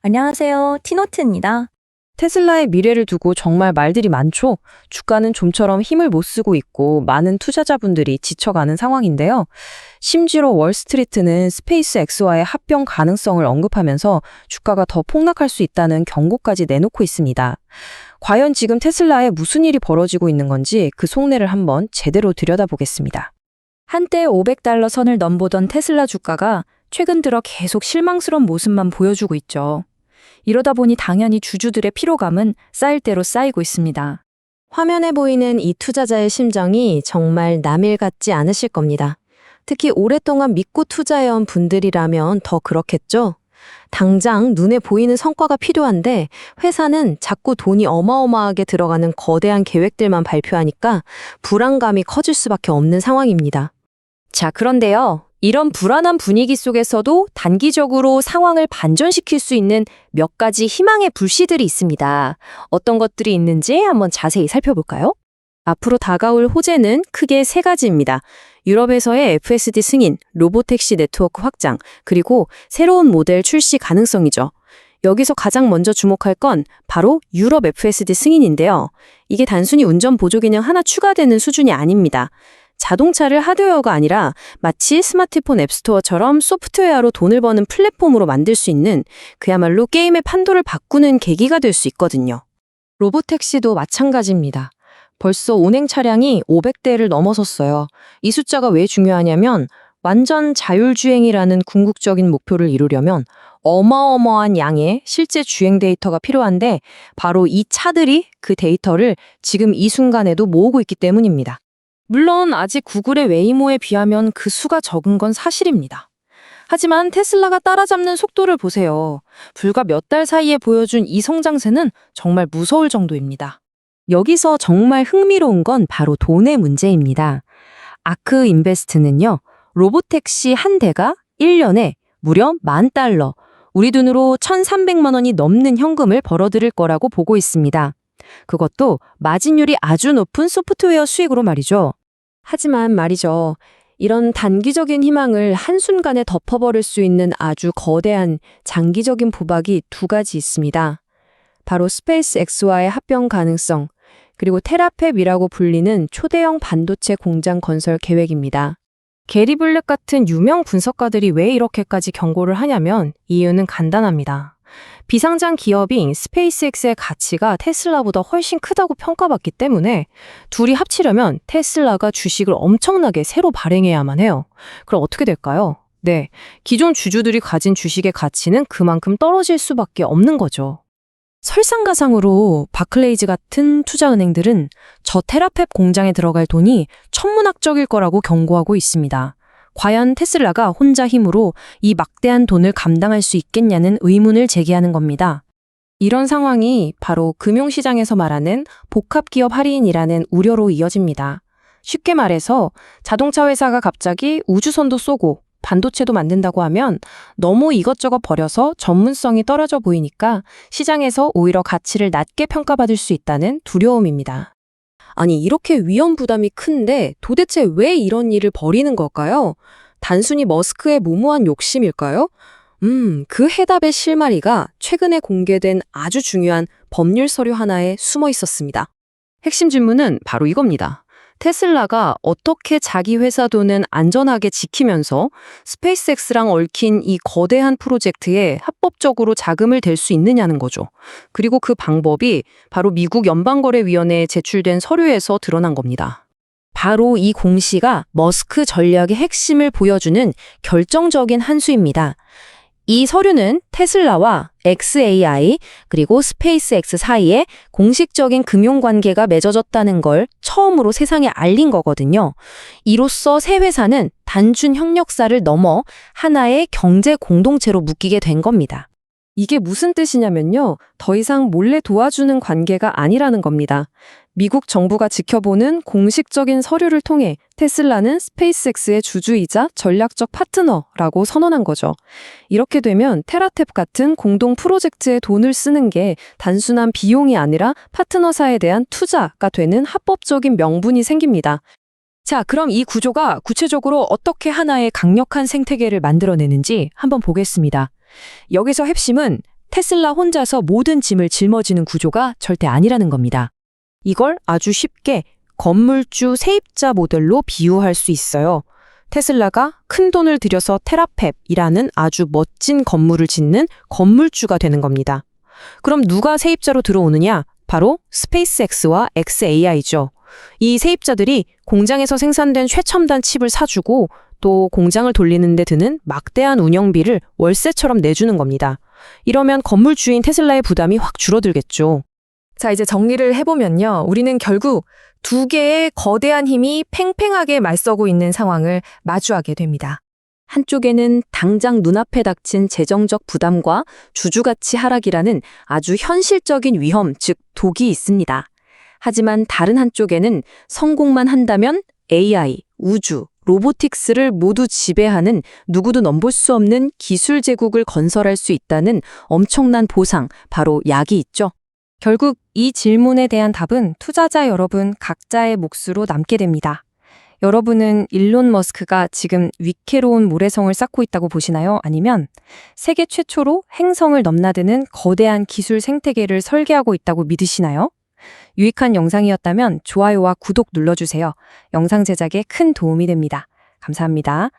안녕하세요. 티노트입니다. 테슬라의 미래를 두고 정말 말들이 많죠? 주가는 좀처럼 힘을 못 쓰고 있고 많은 투자자분들이 지쳐가는 상황인데요. 심지어 월스트리트는 스페이스 X와의 합병 가능성을 언급하면서 주가가 더 폭락할 수 있다는 경고까지 내놓고 있습니다. 과연 지금 테슬라에 무슨 일이 벌어지고 있는 건지 그 속내를 한번 제대로 들여다보겠습니다. 한때 500달러 선을 넘보던 테슬라 주가가 최근 들어 계속 실망스러운 모습만 보여주고 있죠. 이러다 보니 당연히 주주들의 피로감은 쌓일 대로 쌓이고 있습니다. 화면에 보이는 이 투자자의 심정이 정말 남일 같지 않으실 겁니다. 특히 오랫동안 믿고 투자해온 분들이라면 더 그렇겠죠? 당장 눈에 보이는 성과가 필요한데 회사는 자꾸 돈이 어마어마하게 들어가는 거대한 계획들만 발표하니까 불안감이 커질 수밖에 없는 상황입니다. 자, 그런데요. 이런 불안한 분위기 속에서도 단기적으로 상황을 반전시킬 수 있는 몇 가지 희망의 불씨들이 있습니다. 어떤 것들이 있는지 한번 자세히 살펴볼까요? 앞으로 다가올 호재는 크게 세 가지입니다. 유럽에서의 FSD 승인, 로보택시 네트워크 확장, 그리고 새로운 모델 출시 가능성이죠. 여기서 가장 먼저 주목할 건 바로 유럽 FSD 승인인데요. 이게 단순히 운전 보조 기능 하나 추가되는 수준이 아닙니다. 자동차를 하드웨어가 아니라 마치 스마트폰 앱스토어처럼 소프트웨어로 돈을 버는 플랫폼으로 만들 수 있는 그야말로 게임의 판도를 바꾸는 계기가 될 수 있거든요. 로보택시도 마찬가지입니다. 벌써 운행 차량이 500대를 넘어섰어요. 이 숫자가 왜 중요하냐면 완전 자율주행이라는 궁극적인 목표를 이루려면 어마어마한 양의 실제 주행 데이터가 필요한데 바로 이 차들이 그 데이터를 지금 이 순간에도 모으고 있기 때문입니다. 물론 아직 구글의 웨이모에 비하면 그 수가 적은 건 사실입니다. 하지만 테슬라가 따라잡는 속도를 보세요. 불과 몇 달 사이에 보여준 이 성장세는 정말 무서울 정도입니다. 여기서 정말 흥미로운 건 바로 돈의 문제입니다. 아크 인베스트는요, 로보택시 한 대가 1년에 무려 $10,000, 우리 돈으로 1,300만 원이 넘는 현금을 벌어들일 거라고 보고 있습니다. 그것도 마진율이 아주 높은 소프트웨어 수익으로 말이죠. 하지만 말이죠. 이런 단기적인 희망을 한순간에 덮어버릴 수 있는 아주 거대한 장기적인 도박이 두 가지 있습니다. 바로 스페이스 X와의 합병 가능성, 그리고 테라팹이라고 불리는 초대형 반도체 공장 건설 계획입니다. 게리 블랙 같은 유명 분석가들이 왜 이렇게까지 경고를 하냐면 이유는 간단합니다. 비상장 기업인 스페이스X의 가치가 테슬라보다 훨씬 크다고 평가받기 때문에 둘이 합치려면 테슬라가 주식을 엄청나게 새로 발행해야만 해요. 그럼 어떻게 될까요? 네, 기존 주주들이 가진 주식의 가치는 그만큼 떨어질 수밖에 없는 거죠. 설상가상으로 바클레이즈 같은 투자은행들은 저 테라팹 공장에 들어갈 돈이 천문학적일 거라고 경고하고 있습니다. 과연 테슬라가 혼자 힘으로 이 막대한 돈을 감당할 수 있겠냐는 의문을 제기하는 겁니다. 이런 상황이 바로 금융시장에서 말하는 복합기업 할인이라는 우려로 이어집니다. 쉽게 말해서 자동차 회사가 갑자기 우주선도 쏘고 반도체도 만든다고 하면 너무 이것저것 버려서 전문성이 떨어져 보이니까 시장에서 오히려 가치를 낮게 평가받을 수 있다는 두려움입니다. 아니, 이렇게 위험 부담이 큰데 도대체 왜 이런 일을 벌이는 걸까요? 단순히 머스크의 무모한 욕심일까요? 그 해답의 실마리가 최근에 공개된 아주 중요한 법률 서류 하나에 숨어 있었습니다. 핵심 질문은 바로 이겁니다. 테슬라가 어떻게 자기 회사 돈은 안전하게 지키면서 스페이스X랑 얽힌 이 거대한 프로젝트에 합법적으로 자금을 댈 수 있느냐는 거죠. 그리고 그 방법이 바로 미국 연방거래위원회에 제출된 서류에서 드러난 겁니다. 바로 이 공시가 머스크 전략의 핵심을 보여주는 결정적인 한 수입니다. 이 서류는 테슬라와 xAI 그리고 스페이스X 사이에 공식적인 금융관계가 맺어졌다는 걸 처음으로 세상에 알린 거거든요. 이로써 세 회사는 단순 협력사를 넘어 하나의 경제 공동체로 묶이게 된 겁니다. 이게 무슨 뜻이냐면요. 더 이상 몰래 도와주는 관계가 아니라는 겁니다. 미국 정부가 지켜보는 공식적인 서류를 통해 테슬라는 스페이스X의 주주이자 전략적 파트너라고 선언한 거죠. 이렇게 되면 테라팹 같은 공동 프로젝트에 돈을 쓰는 게 단순한 비용이 아니라 파트너사에 대한 투자가 되는 합법적인 명분이 생깁니다. 자, 그럼 이 구조가 구체적으로 어떻게 하나의 강력한 생태계를 만들어내는지 한번 보겠습니다. 여기서 핵심은 테슬라 혼자서 모든 짐을 짊어지는 구조가 절대 아니라는 겁니다. 이걸 아주 쉽게 건물주 세입자 모델로 비유할 수 있어요. 테슬라가 큰 돈을 들여서 테라팹이라는 아주 멋진 건물을 짓는 건물주가 되는 겁니다. 그럼 누가 세입자로 들어오느냐? 바로 스페이스X와 xAI죠. 이 세입자들이 공장에서 생산된 최첨단 칩을 사주고 또 공장을 돌리는 데 드는 막대한 운영비를 월세처럼 내주는 겁니다. 이러면 건물주인 테슬라의 부담이 확 줄어들겠죠. 자, 이제 정리를 해보면요. 우리는 결국 두 개의 거대한 힘이 팽팽하게 맞서고 있는 상황을 마주하게 됩니다. 한쪽에는 당장 눈앞에 닥친 재정적 부담과 주주가치 하락이라는 아주 현실적인 위험, 즉 독이 있습니다. 하지만 다른 한쪽에는 성공만 한다면 AI, 우주, 로보틱스를 모두 지배하는 누구도 넘볼 수 없는 기술 제국을 건설할 수 있다는 엄청난 보상, 바로 약이 있죠. 결국 이 질문에 대한 답은 투자자 여러분 각자의 몫으로 남게 됩니다. 여러분은 일론 머스크가 지금 위태로운 모래성을 쌓고 있다고 보시나요? 아니면 세계 최초로 행성을 넘나드는 거대한 기술 생태계를 설계하고 있다고 믿으시나요? 유익한 영상이었다면 좋아요와 구독 눌러주세요. 영상 제작에 큰 도움이 됩니다. 감사합니다.